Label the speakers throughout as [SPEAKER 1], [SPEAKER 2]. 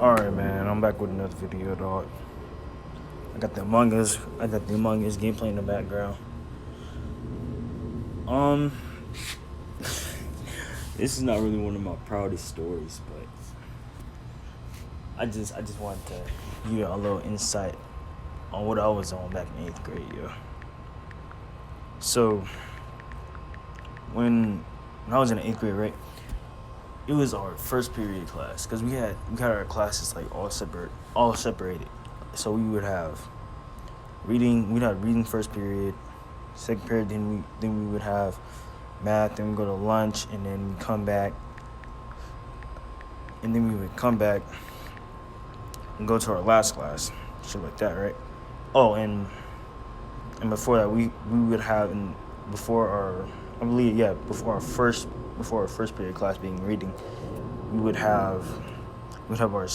[SPEAKER 1] Alright, man, I'm back with another video, dog. I got the Among Us gameplay in the background. Um, this is not really one of my proudest stories, but I just wanted to give you a little insight on what I was on back in 8th grade, yo. So, when I was in 8th grade, right, it was our first period class, because we had our classes like all separated. So we'd have reading first period, second period, then we would have math, then we go to lunch, and then we come back, and then we would come back and go to our last class, shit like that, right? Oh, and before that, we would have before our first period class being reading, we would have our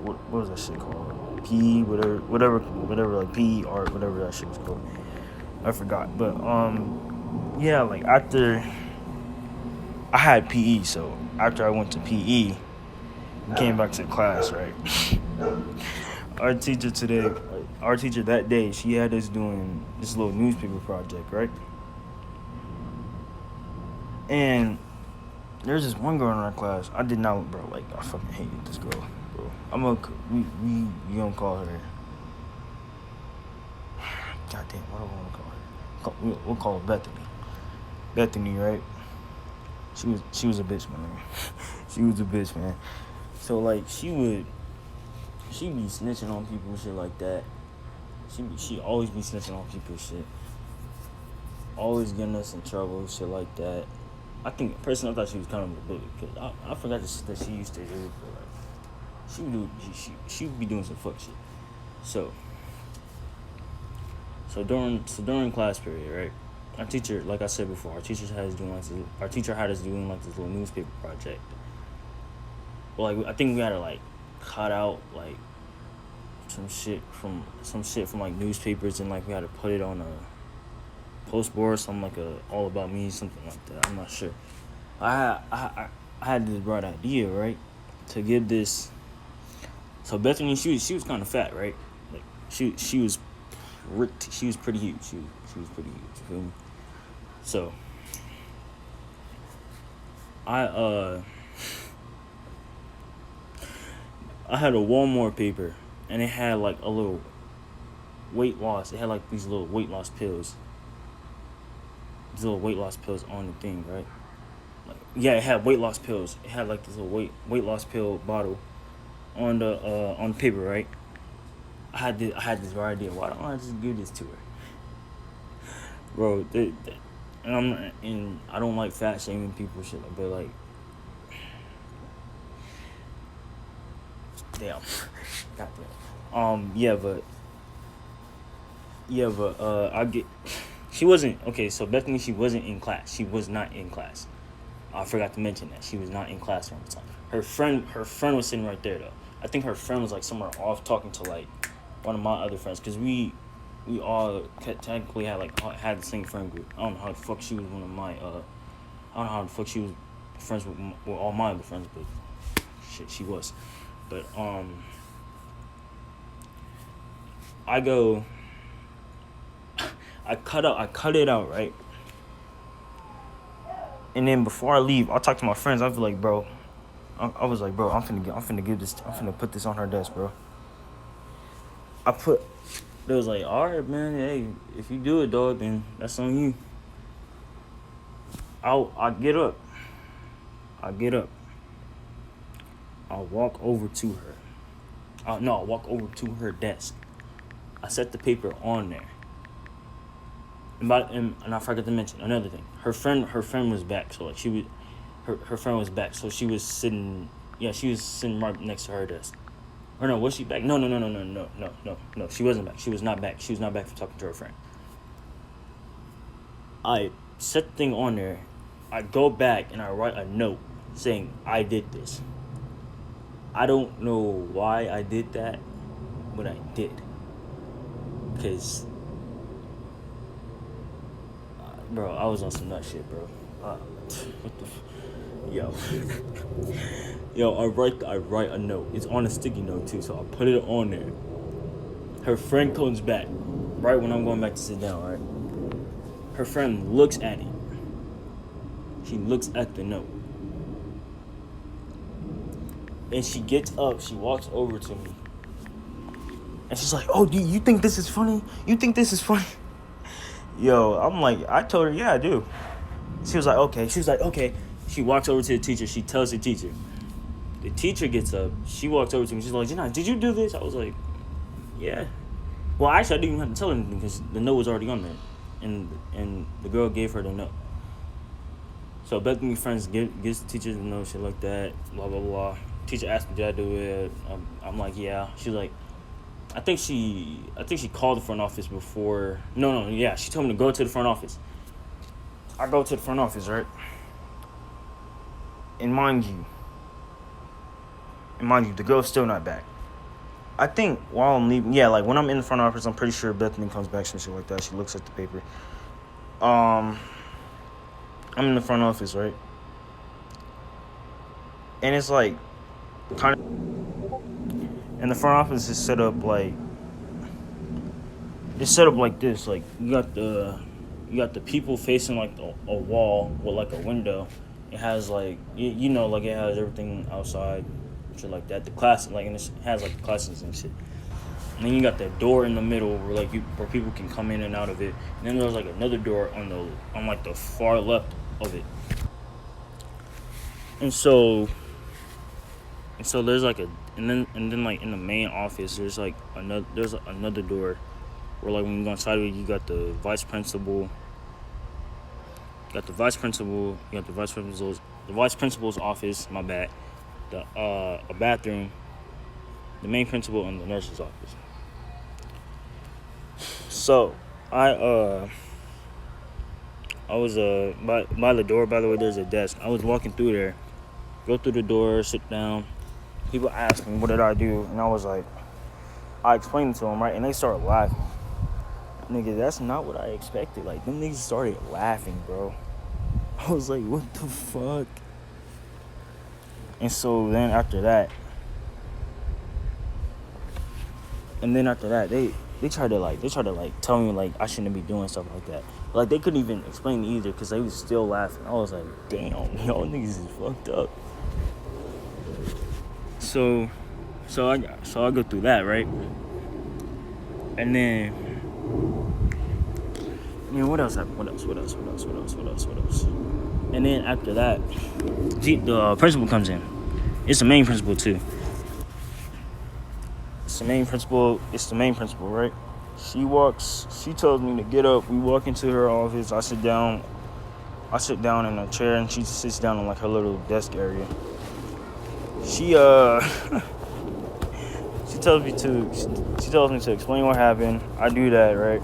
[SPEAKER 1] what was that shit called? PE, whatever, like PE art, whatever that shit was called. I forgot, but yeah, like after I had PE, so after I went to PE, we came back to class, right? Our teacher that day, she had us doing this little newspaper project, right? And there's this one girl in our class. I did not, bro. Like, I fucking hated this girl, bro. We gonna call her. Goddamn, what do I want to call her? We'll call her Bethany. Bethany, right? She was a bitch, man. She was a bitch, man. So like, she'd be snitching on people and shit like that. She always be snitching on people and shit. Always getting us in trouble, shit like that. I think personally, I thought she was kind of a bully, because I forgot the shit that she used to do, but like, she would be doing some fuck shit. So during class period, right? Our teacher, like I said before, our teacher had us doing like this little newspaper project. Well, like, I think we had to like cut out like some shit from like newspapers, and like we had to put it on a post board, something like a All About Me, something like that. I'm not sure. I had this bright idea, right, to give this. So Bethany, she was kind of fat, right? Like she was pretty huge. She was pretty huge. You feel me? So I had a Walmart paper, and it had like a little weight loss. It had like these little weight loss pills. These little weight loss pills on the thing, right? Like, yeah, it had weight loss pills. It had like this little weight loss pill bottle on the paper, right? I had this right idea. Why don't I just give this to her, bro? And I don't like fat shaming people, shit like, but like, damn, goddamn. I get. She wasn't okay. So Bethany, she wasn't in class. She was not in class. I forgot to mention that she was not in class around the time. Her friend was sitting right there though. I think her friend was like somewhere off talking to like one of my other friends, because we all technically had the same friend group. I don't know how the fuck she was one of my I don't know how the fuck she was friends with all my other friends, but shit, she was. But I cut it out, right? And then before I leave, I'll talk to my friends. I'll be like, bro, I was like, bro, I'm finna put this on her desk, bro. They was like, all right, man, hey, if you do it, dog, then that's on you. I get up. I'll walk over to her. I'll walk over to her desk. I set the paper on there. And I forgot to mention another thing. Her friend was back, so like her friend was back, so she was sitting right next to her desk. Or no, was she back? No. She wasn't back. She was not back. She was not back for talking to her friend. I set the thing on there. I go back and I write a note saying I did this. I don't know why I did that, but I did. Because, bro, I was on some nut shit, bro. What the yo. Yo, I write a note. It's on a sticky note too, so I put it on there. Her friend comes back right when I'm going back to sit down, right? Her friend looks at it. She looks at the note. And she gets up, she walks over to me. And she's like, oh, do you think this is funny? You think this is funny? Yo, I'm like, I told her, yeah, I do. She was like, okay. She walks over to the teacher. She tells the teacher. The teacher gets up. She walks over to me. She's like, Janai, did you do this? I was like, yeah. Well, actually, I didn't even have to tell her anything because the note was already on there. And the girl gave her the note. So Bethany's friends gives the teacher the note, shit like that, blah, blah, blah. Teacher asked me, did I do it? I'm like, yeah. She's like, I think she called the front office before. No, yeah. She told me to go to the front office. I go to the front office, right? And mind you, the girl's still not back. I think while I'm leaving, yeah, like when I'm in the front office, I'm pretty sure Bethany comes back, some shit like that. She looks at the paper. I'm in the front office, right? And it's like, kind of, and the front office is set up like, it's set up like this. Like you got the people facing like a wall with like a window. It has like you know, like it has everything outside, shit like that. The class, like, and it has like the classes and shit. And then you got that door in the middle where like where people can come in and out of it. And then there's like another door on like the far left of it. And so there's like and then like in the main office there's like another door where like when you go inside of it, you got the vice principal. You got the vice principal's office, my bad. A bathroom, the main principal, and the nurse's office. So I was by the door, by the way, there's a desk. I was walking through there, go through the door, sit down. People asked me what did I do, and I was like, I explained it to them, right? And they started laughing. Nigga, that's not what I expected. Like, them niggas started laughing, bro. I was like, what the fuck? And so then after that, they tried to tell me like I shouldn't be doing stuff like that. Like they couldn't even explain it either because they was still laughing. I was like, damn, y'all niggas is fucked up. So I go through that, right? And then, what else happened? What else? And then after that, the principal comes in. It's the main principal too. It's the main principal, right? She tells me to get up. We walk into her office. I sit down in a chair and she sits down in like her little desk area. She tells me to explain what happened. I do that, right?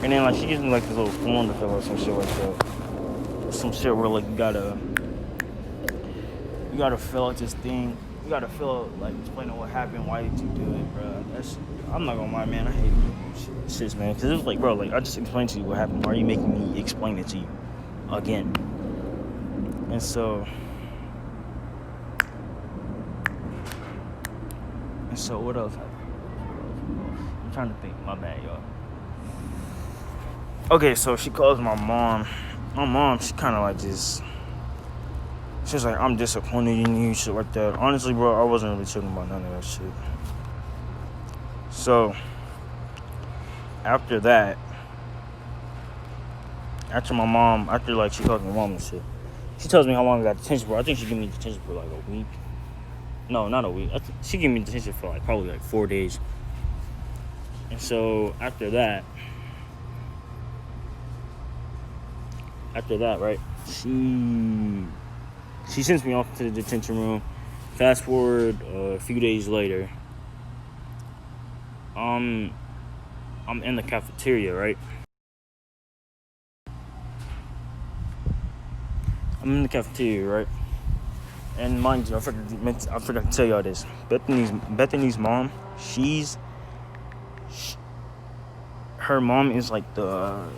[SPEAKER 1] And then like she gives me like this little form to fill out, some shit like that. Some shit where like you gotta fill out this thing. You gotta fill out like explaining what happened, why did you do it, bro. I'm not gonna lie, man. I hate shit, man. Cause it was like, bro, like I just explained to you what happened. Why are you making me explain it to you again? And so what else happened? I'm trying to think. My bad, y'all. Okay, so she calls my mom. My mom, she kind of like just. She's like, I'm disappointed in you, shit like that. Honestly, bro, I wasn't really talking about none of that shit. So, after that, after like she calls my mom and shit, she tells me how long I got detention for. I think she gave me detention for like a week. No, not a week. She gave me detention for like probably like 4 days. And so, after that, right, she sends me off to the detention room. Fast forward a few days later. I'm in the cafeteria, right? And mind you, I forgot to tell y'all this. Bethany's mom, her mom is like the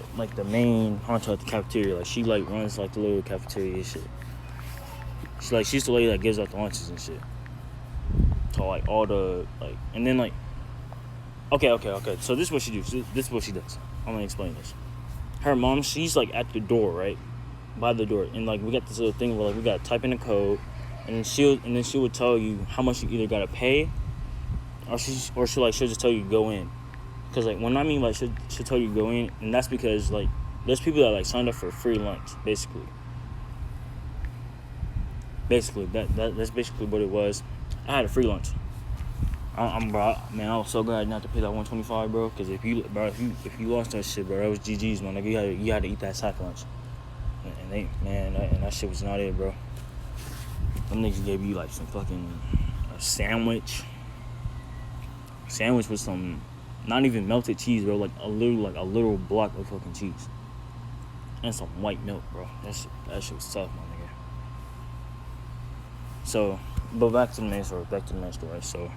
[SPEAKER 1] main honcho at the cafeteria. Like she like runs like the little cafeteria and shit. She's the lady that gives out the lunches and shit. So like all the like, and then like, okay. So this is what she does. This is what she does. I'm gonna explain this. Her mom, she's like at the door, right, by the door, and like we got this little thing where like we gotta type in the code, and then she would tell you how much you either gotta pay, or she'll just tell you to go in. Cause like when I mean like she'll tell you to go in, and that's because like there's people that like signed up for free lunch, basically. That's basically what it was. I had a free lunch. Bro, man, I was so glad not to pay that $125, bro. Cause if you lost that shit, bro, that was GG's, man. Like you had to eat that sack lunch, and that shit was not it, bro. Them niggas gave you like some fucking sandwich with some, not even melted cheese, bro. Like a little block of fucking cheese, and some white milk, bro. That shit was tough, my nigga. So, but back to the main story. So,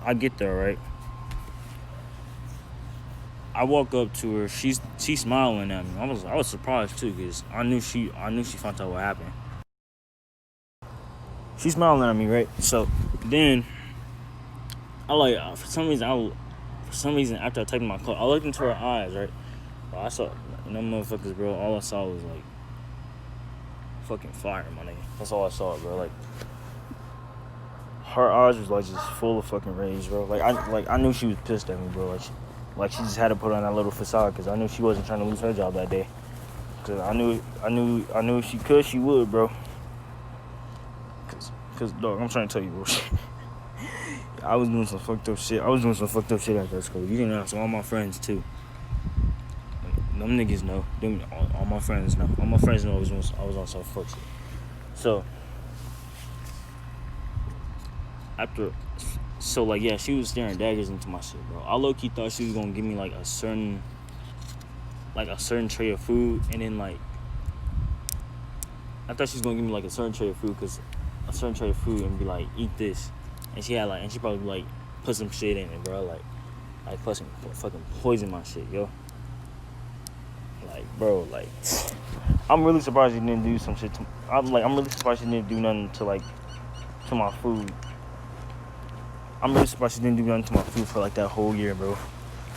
[SPEAKER 1] I get there, right? I walk up to her. She's smiling at me. I was surprised too, cause I knew she found out what happened. She's smiling at me, right? So then I like for some reason after I typed in my code, I looked into her eyes, right? Bro, I saw them motherfuckers, bro. All I saw was like fucking fire, my nigga. That's all I saw, bro. Like her eyes was like just full of fucking rage, bro. I knew she was pissed at me, bro. Like she just had to put on that little facade, cause I knew she wasn't trying to lose her job that day. Cause I knew if she could, she would, bro. Cause dog, I'm trying to tell you, bro. I was doing some fucked up shit. At that school. You can ask all my friends too. Them niggas know. All my friends know. All my friends know I was on some fuck shit. So she was staring daggers into my shit, bro. I low-key thought she was gonna give me like a certain tray of food, and then like I thought she was gonna give me like a certain tray of food, and be like, eat this, and she probably like put some shit in it, bro, like fucking poison my shit, yo. Like, bro, like I'm really surprised she didn't do some shit I'm really surprised she didn't do nothing to my food. I'm really surprised she didn't do nothing to my food for like that whole year, bro.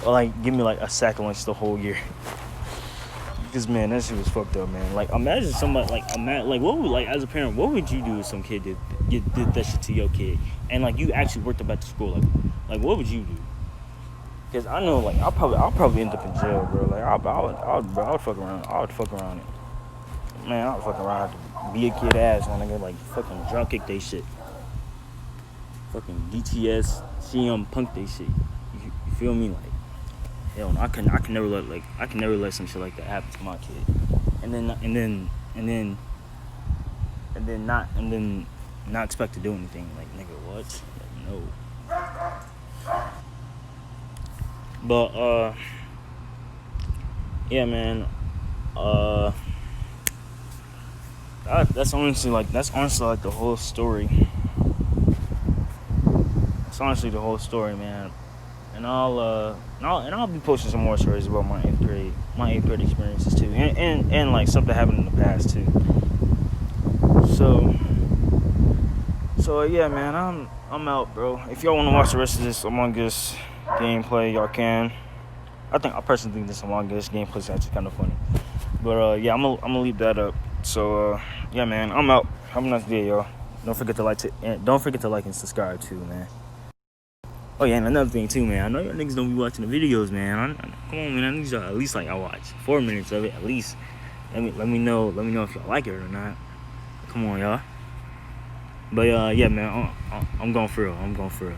[SPEAKER 1] Or like give me like a sack of lunch the whole year. Because man, that shit was fucked up, man. Like imagine somebody what would, like as a parent, what would you do if some kid did that shit to your kid, and like you actually worked up at the school, like what would you do? Because I know like I'll probably end up in jail, bro. Like I would fuck around. it. Man, I would fuck around to be a kid ass when I get like fucking drop kick they shit. Fucking DTS, CM Punk they shit. You feel me? Like, hell no, I can never let some shit like that happen to my kid. And then not expect to do anything. Like, nigga, what? No. But yeah, man. That's honestly like the whole story. It's honestly the whole story, man. And I'll be posting some more stories about my eighth grade experiences too, and like something happened in the past too. So yeah, man, I'm out, bro. If y'all want to watch the rest of this Among Us gameplay, y'all can. I personally think this Among Us gameplay is actually kind of funny. But yeah, I'm gonna leave that up. So yeah, man, I'm out. Have a nice day, y'all. Don't forget to like and subscribe too, man. Oh yeah, and another thing too, man. I know y'all niggas don't be watching the videos, man. Come on, man. I need y'all at least like I watch 4 minutes of it at least. Let me know if y'all like it or not. Come on, y'all. But yeah, man. I'm going for real.